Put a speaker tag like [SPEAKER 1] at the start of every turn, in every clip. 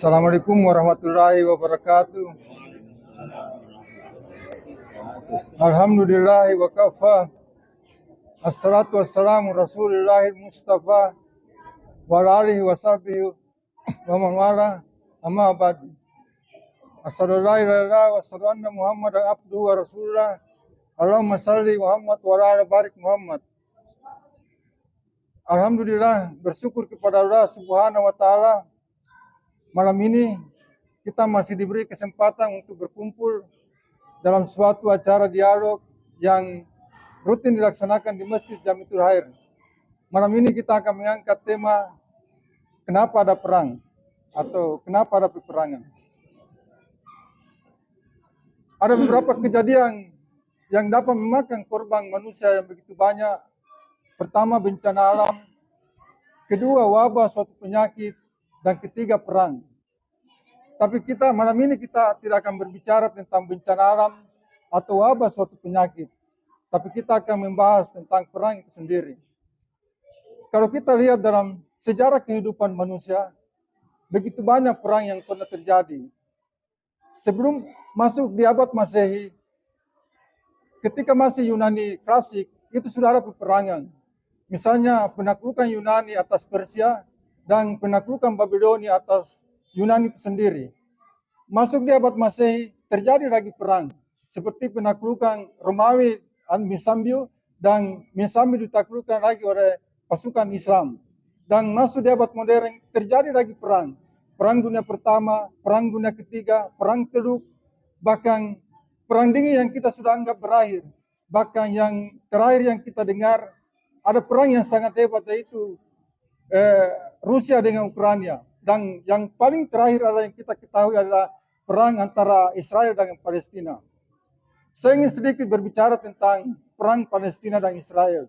[SPEAKER 1] Assalamualaikum warahmatullahi wabarakatuh. Alhamdulillahi wa kafa. Assalatu wassalamu Rasulillahil Mustafa wa ala alihi wa sahbihi wa man wala. Amma ba'd. Asyhadu an la ilaha illallah wa asyhadu anna Muhammadan abduhu wa rasulullah. Allahumma salli Muhammad wa ala barik Muhammad. Alhamdulillah, bersyukur kepada Allah Subhanahu wa taala. Malam ini kita masih diberi kesempatan untuk berkumpul dalam suatu acara dialog yang rutin dilaksanakan di Masjid Jamiatul Khair. Malam ini kita akan mengangkat tema kenapa ada perang atau kenapa ada peperangan. Ada beberapa kejadian yang dapat memakan korban manusia yang begitu banyak. Pertama, bencana alam. Kedua, wabah suatu penyakit. Dan ketiga, perang. Tapi malam ini kita tidak akan berbicara tentang bencana alam atau wabah suatu penyakit. Tapi kita akan membahas tentang perang itu sendiri. Kalau kita lihat dalam sejarah kehidupan manusia, begitu banyak perang yang pernah terjadi. Sebelum masuk di abad Masehi, ketika masih Yunani klasik, itu sudah ada peperangan. Misalnya penaklukan Yunani atas Persia dan penaklukan Babilonia atas Yunani itu sendiri. Masuk di abad Masehi, terjadi lagi perang. Seperti penaklukan Romawi Misambio, dan Misambio ditaklukkan lagi oleh pasukan Islam. Dan masuk di abad modern, terjadi lagi perang. Perang Dunia Pertama, Perang Dunia Ketiga, Perang Teluk, bahkan Perang Dingin yang kita sudah anggap berakhir. Bahkan yang terakhir yang kita dengar, ada perang yang sangat hebat, yaitu Rusia dengan Ukraina. Dan yang paling terakhir adalah yang kita ketahui adalah perang antara Israel dengan Palestina. Saya ingin sedikit berbicara tentang perang Palestina dan Israel.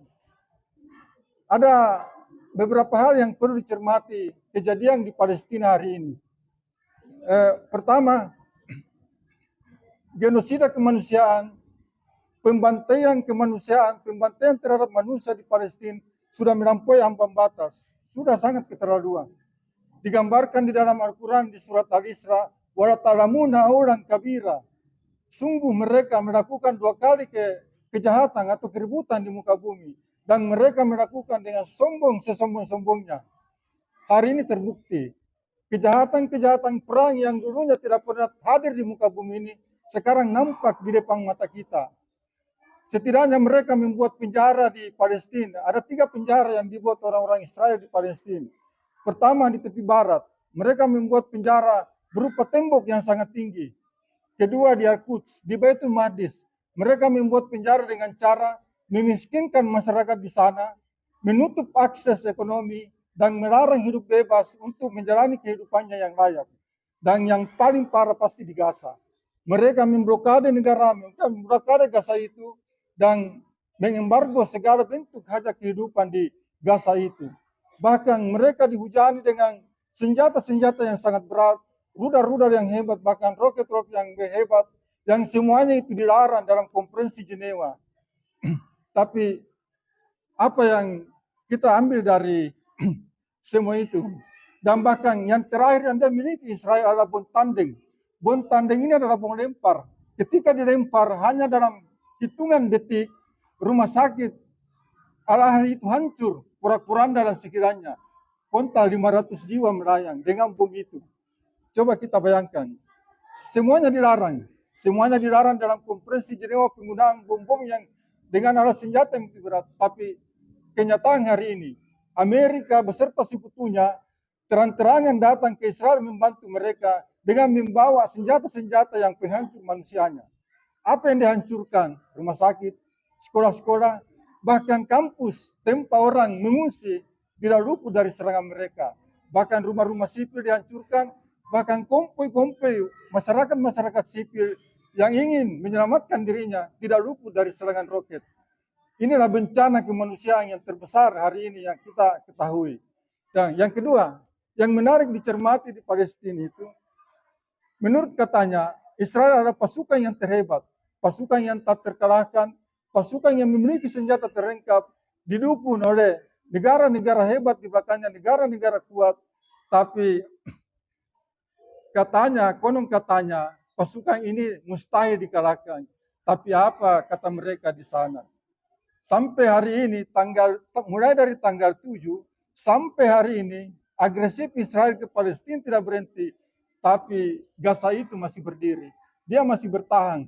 [SPEAKER 1] Ada beberapa hal yang perlu dicermati kejadian di Palestina hari ini. Pertama, genosida kemanusiaan, pembantaian kemanusiaan, pembantaian terhadap manusia di Palestina sudah melampaui ambang batas, sudah sangat keterlaluan. Digambarkan di dalam Al-Quran di surat Al-Isra, wala ta'lamuna aulan kabira. Sungguh mereka melakukan 2 kali kejahatan atau keributan di muka bumi, dan mereka melakukan dengan sombong sesombong-sombongnya. Hari ini terbukti kejahatan-kejahatan perang yang dulunya tidak pernah hadir di muka bumi ini sekarang nampak di depan mata kita. Setidaknya mereka membuat penjara di Palestina. Ada 3 penjara yang dibuat orang-orang Israel di Palestina. Pertama, di tepi barat, mereka membuat penjara berupa tembok yang sangat tinggi. Kedua, di Al-Quds, di Baitul Maqdis, mereka membuat penjara dengan cara memiskinkan masyarakat di sana, menutup akses ekonomi, dan melarang hidup bebas untuk menjalani kehidupannya yang layak. Dan yang paling parah pasti di Gaza. Mereka memblokade negara, memblokade Gaza itu, dan mengembargo segala bentuk hajat kehidupan di Gaza itu. Bahkan mereka dihujani dengan senjata-senjata yang sangat berat, rudal-rudal yang hebat, bahkan roket-roket yang hebat, yang semuanya itu dilarang dalam konferensi Jenewa. Tapi apa yang kita ambil dari semua itu? Dan bahkan yang terakhir yang dimiliki Israel adalah bom tanding. Bom tanding ini adalah bom lempar. Ketika dilempar hanya dalam hitungan detik, rumah sakit al-Ahli itu hancur, porak-poranda dan sekitarnya. Kontal 500 jiwa melayang dengan bom itu. Coba kita bayangkan, semuanya dilarang. Semuanya dilarang dalam konferensi Jenewa penggunaan bom-bom yang dengan alat senjata yang berat. Tapi kenyataan hari ini, Amerika beserta sekutunya terang-terangan datang ke Israel membantu mereka dengan membawa senjata-senjata yang penghancur manusianya. Apa yang dihancurkan? Rumah sakit, sekolah-sekolah, bahkan kampus, tempat orang mengungsi tidak luput dari serangan mereka. Bahkan rumah-rumah sipil dihancurkan, bahkan konvoi-konvoi masyarakat sipil yang ingin menyelamatkan dirinya tidak luput dari serangan roket. Inilah bencana kemanusiaan yang terbesar hari ini yang kita ketahui. Dan yang kedua, yang menarik dicermati di Palestina itu, menurut katanya, Israel adalah pasukan yang terhebat, pasukan yang tak terkalahkan, pasukan yang memiliki senjata terlengkap, didukung oleh negara-negara hebat di belakangnya, negara-negara kuat. Tapi konon katanya pasukan ini mustahil dikalahkan. Tapi apa kata mereka di sana? Sampai hari ini mulai dari tanggal 7 sampai hari ini agresif Israel ke Palestina tidak berhenti. Tapi Gaza itu masih berdiri. Dia masih bertahan.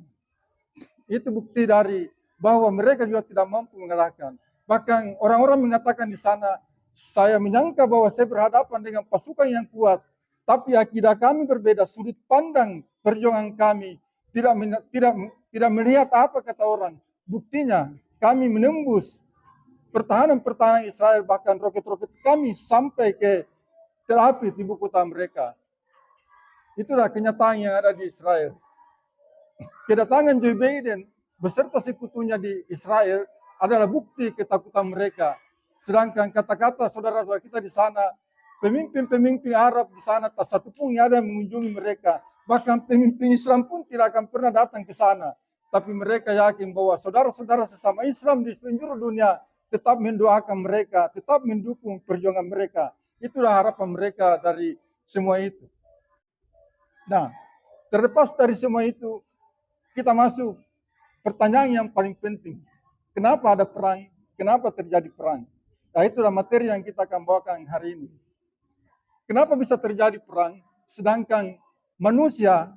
[SPEAKER 1] Itu bukti dari bahwa mereka juga tidak mampu mengalahkan. Bahkan orang-orang mengatakan di sana, saya menyangka bahwa saya berhadapan dengan pasukan yang kuat, tapi akidah kami berbeda, sudut pandang perjuangan kami tidak melihat apa kata orang. Buktinya kami menembus pertahanan Israel, bahkan roket-roket kami sampai ke Tel Aviv, ibu kota mereka. Itulah kenyataan yang ada di Israel. Kedatangan Joe Biden beserta sekutunya di Israel adalah bukti ketakutan mereka. Sedangkan kata-kata saudara-saudara kita di sana, pemimpin-pemimpin Arab di sana tak satu pun yang ada mengunjungi mereka. Bahkan pemimpin Islam pun tidak akan pernah datang ke sana. Tapi mereka yakin bahwa saudara-saudara sesama Islam di penjuru dunia tetap mendoakan mereka, tetap mendukung perjuangan mereka. Itulah harapan mereka dari semua itu. Nah, terlepas dari semua itu, kita masuk pertanyaan yang paling penting. Kenapa ada perang? Kenapa terjadi perang? Nah, itulah materi yang kita akan bawakan hari ini. Kenapa bisa terjadi perang? Sedangkan manusia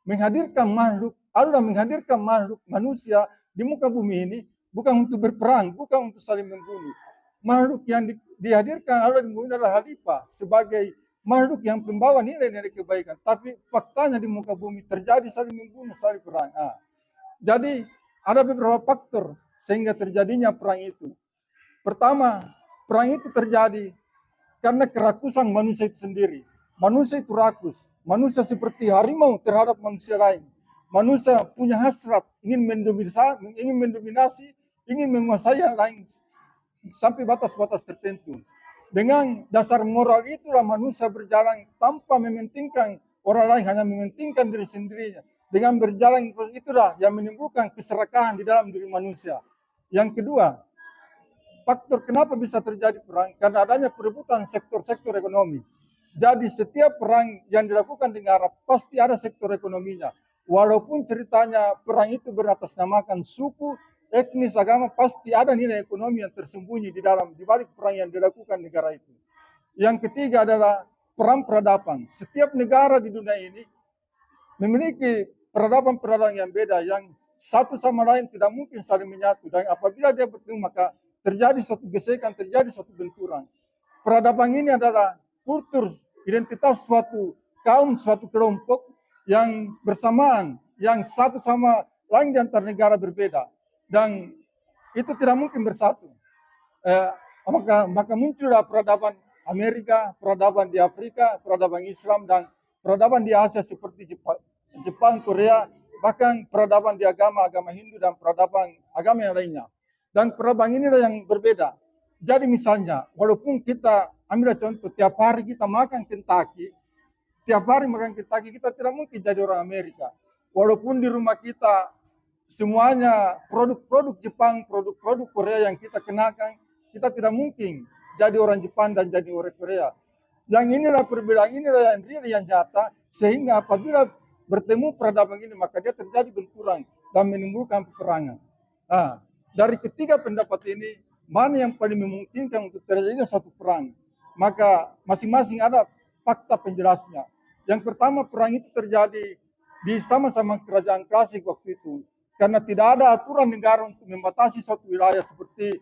[SPEAKER 1] menghadirkan makhluk manusia di muka bumi ini bukan untuk berperang, bukan untuk saling membunuh. Makhluk yang dihadirkan adalah Khalifah sebagai makhluk yang pembawa nilai-nilai kebaikan. Tapi faktanya di muka bumi terjadi saling membunuh, saling perang. Jadi ada beberapa faktor sehingga terjadinya perang itu. Pertama, perang itu terjadi karena kerakusan manusia itu sendiri. Manusia itu rakus. Manusia seperti harimau terhadap manusia lain. Manusia punya hasrat, ingin mendominasi, ingin menguasai yang lain sampai batas-batas tertentu. Dengan dasar moral itulah manusia berjalan tanpa mementingkan orang lain, hanya mementingkan diri sendirinya. Dengan berjalan itulah yang menimbulkan keserakahan di dalam diri manusia. Yang kedua, faktor kenapa bisa terjadi perang? Karena adanya perebutan sektor-sektor ekonomi. Jadi setiap perang yang dilakukan di Arab pasti ada sektor ekonominya. Walaupun ceritanya perang itu beratasnamakan suku, etnis, agama, pasti ada nilai ekonomi yang tersembunyi di balik perang yang dilakukan negara itu. Yang ketiga adalah perang peradaban. Setiap negara di dunia ini memiliki peradaban-peradaban yang beda, yang satu sama lain tidak mungkin saling menyatu. Dan apabila dia bertemu, maka terjadi suatu gesekan, terjadi suatu benturan. Peradaban ini adalah kultur, identitas suatu kaum, suatu kelompok yang bersamaan, yang satu sama lain di antara negara berbeda. Dan itu tidak mungkin bersatu. Maka muncullah peradaban Amerika, peradaban di Afrika, peradaban Islam, dan peradaban di Asia seperti Jepang, Korea, bahkan peradaban di agama Hindu dan peradaban agama yang lainnya. Dan peradaban inilah yang berbeda. Jadi misalnya, walaupun kita ambil contoh, tiap hari kita makan Kentucky, kita tidak mungkin jadi orang Amerika. Walaupun di rumah kita semuanya produk-produk Jepang, produk-produk Korea yang kita kenakan, kita tidak mungkin jadi orang Jepang dan jadi orang Korea. Yang inilah perbedaan, inilah yang real, yang nyata, sehingga apabila bertemu peradaban ini, maka dia terjadi benturan dan menimbulkan peperangan. Nah, dari ketiga pendapat ini, mana yang paling memungkinkan untuk terjadinya suatu perang? Maka masing-masing ada fakta penjelasnya. Yang pertama, perang itu terjadi di sama-sama kerajaan klasik waktu itu. Karena tidak ada aturan negara untuk membatasi suatu wilayah seperti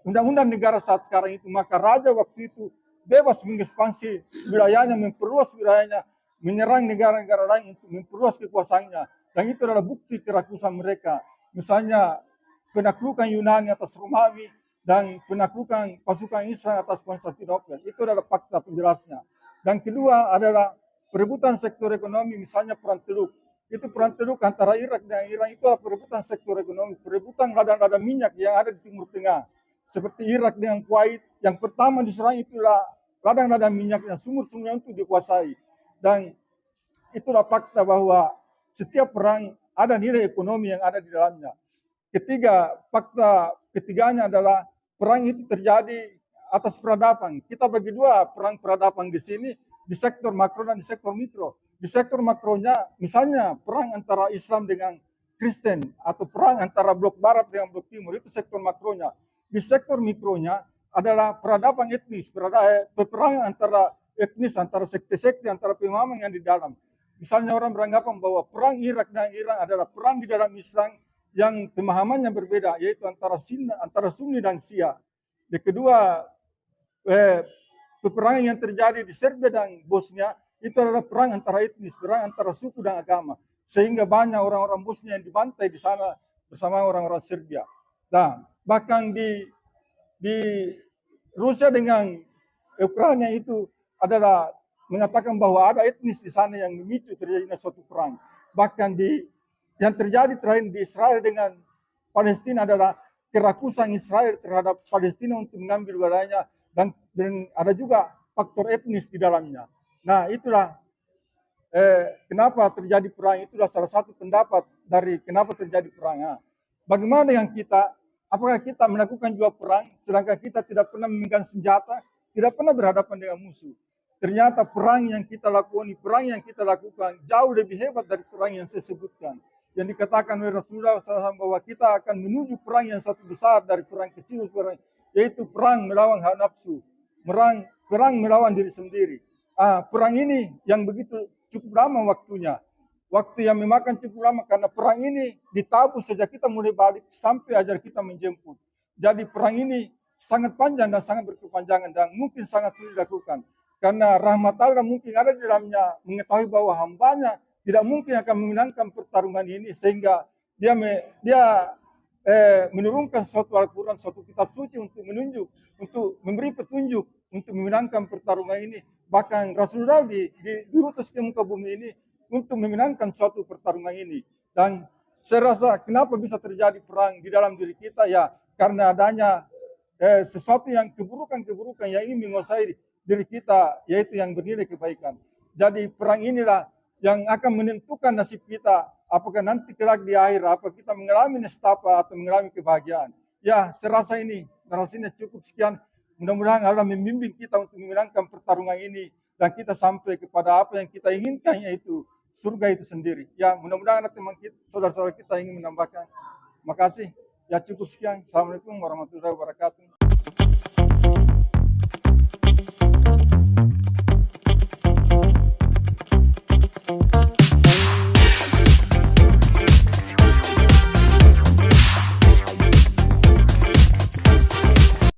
[SPEAKER 1] undang-undang negara saat sekarang itu. Maka raja waktu itu bebas mengekspansi wilayahnya, memperluas wilayahnya, menyerang negara-negara lain untuk memperluas kekuasaannya. Dan itu adalah bukti kerakusan mereka. Misalnya penaklukan Yunani atas Romawi dan penaklukan pasukan Israel atas Konstantinopel. Itu adalah fakta penjelasnya. Dan kedua adalah perebutan sektor ekonomi, misalnya perang Teluk. Itu perang Teluk antara Irak dan Iran, itu adalah perebutan sektor ekonomi, perebutan ladang-ladang minyak yang ada di Timur Tengah. Seperti Irak dengan Kuwait, yang pertama diserang itulah ladang-ladang minyak yang sumur-sumurnya untuk dikuasai. Dan itulah fakta bahwa setiap perang ada nilai ekonomi yang ada di dalamnya. Fakta ketiganya adalah perang itu terjadi atas peradaban. Kita bagi dua perang peradaban di sini, di sektor makro dan di sektor mikro. Di sektor makronya, misalnya perang antara Islam dengan Kristen atau perang antara blok barat dengan blok timur, itu sektor makronya. Di sektor mikronya adalah peradaban etnis, peperangan antara etnis, antara sekte-sekte, antara pemahaman yang di dalam. Misalnya orang beranggapan bahwa perang Irak dan Iran adalah perang di dalam Islam yang pemahamannya berbeda, yaitu antara Sunni dan Syiah. Yang kedua, peperangan yang terjadi di Serbia dan Bosnia itu adalah perang antara etnis, perang antara suku dan agama. Sehingga banyak orang-orang Bosnia yang dibantai di sana bersama orang-orang Serbia. Dan bahkan di Rusia dengan Ukraina itu adalah mengatakan bahwa ada etnis di sana yang memicu terjadinya suatu perang. Bahkan yang terjadi terakhir di Israel dengan Palestina adalah kerakusan Israel terhadap Palestina untuk mengambil wilayahnya, dan ada juga faktor etnis di dalamnya. Nah, itulah kenapa terjadi perang. Itulah salah satu pendapat dari kenapa terjadi perang. Nah, bagaimana dengan kita? Apakah kita melakukan juga perang sedangkan kita tidak pernah memegang senjata, tidak pernah berhadapan dengan musuh? Ternyata perang yang kita lakukan jauh lebih hebat dari perang yang saya sebutkan. Yang dikatakan oleh Rasulullah SAW bahwa kita akan menuju perang yang satu besar dari perang kecil, yaitu perang melawan hawa nafsu, perang melawan diri sendiri. Perang ini yang begitu cukup lama waktunya. Waktu yang memakan cukup lama karena perang ini ditabur sejak kita mulai balik sampai ajar kita menjemput. Jadi perang ini sangat panjang dan sangat berkepanjangan dan mungkin sangat sulit dilakukan. Karena rahmat Allah mungkin ada di dalamnya, mengetahui bahwa hambanya tidak mungkin akan memenangkan pertarungan ini, sehingga dia menurunkan suatu Al-Quran, suatu kitab suci untuk memberi petunjuk untuk memenangkan pertarungan ini. Bahkan Rasulullah diutus ke muka bumi ini untuk memenangkan suatu pertarungan ini. Dan saya rasa kenapa bisa terjadi perang di dalam diri kita, ya karena adanya sesuatu yang keburukan yang ingin menguasai diri kita, yaitu yang bernilai kebaikan. Jadi perang inilah yang akan menentukan nasib kita, apakah nanti kelak di akhir apa kita mengalami nestapa atau mengalami kebahagiaan. Ya, saya rasa ini narasinya cukup sekian. Mudah-mudahan Allah membimbing kita untuk memenangkan pertarungan ini dan kita sampai kepada apa yang kita inginkan, yaitu surga itu sendiri. Ya, mudah-mudahan teman kita, saudara-saudara kita ingin menambahkan. Terima kasih. Ya, cukup sekian. Assalamualaikum warahmatullahi wabarakatuh.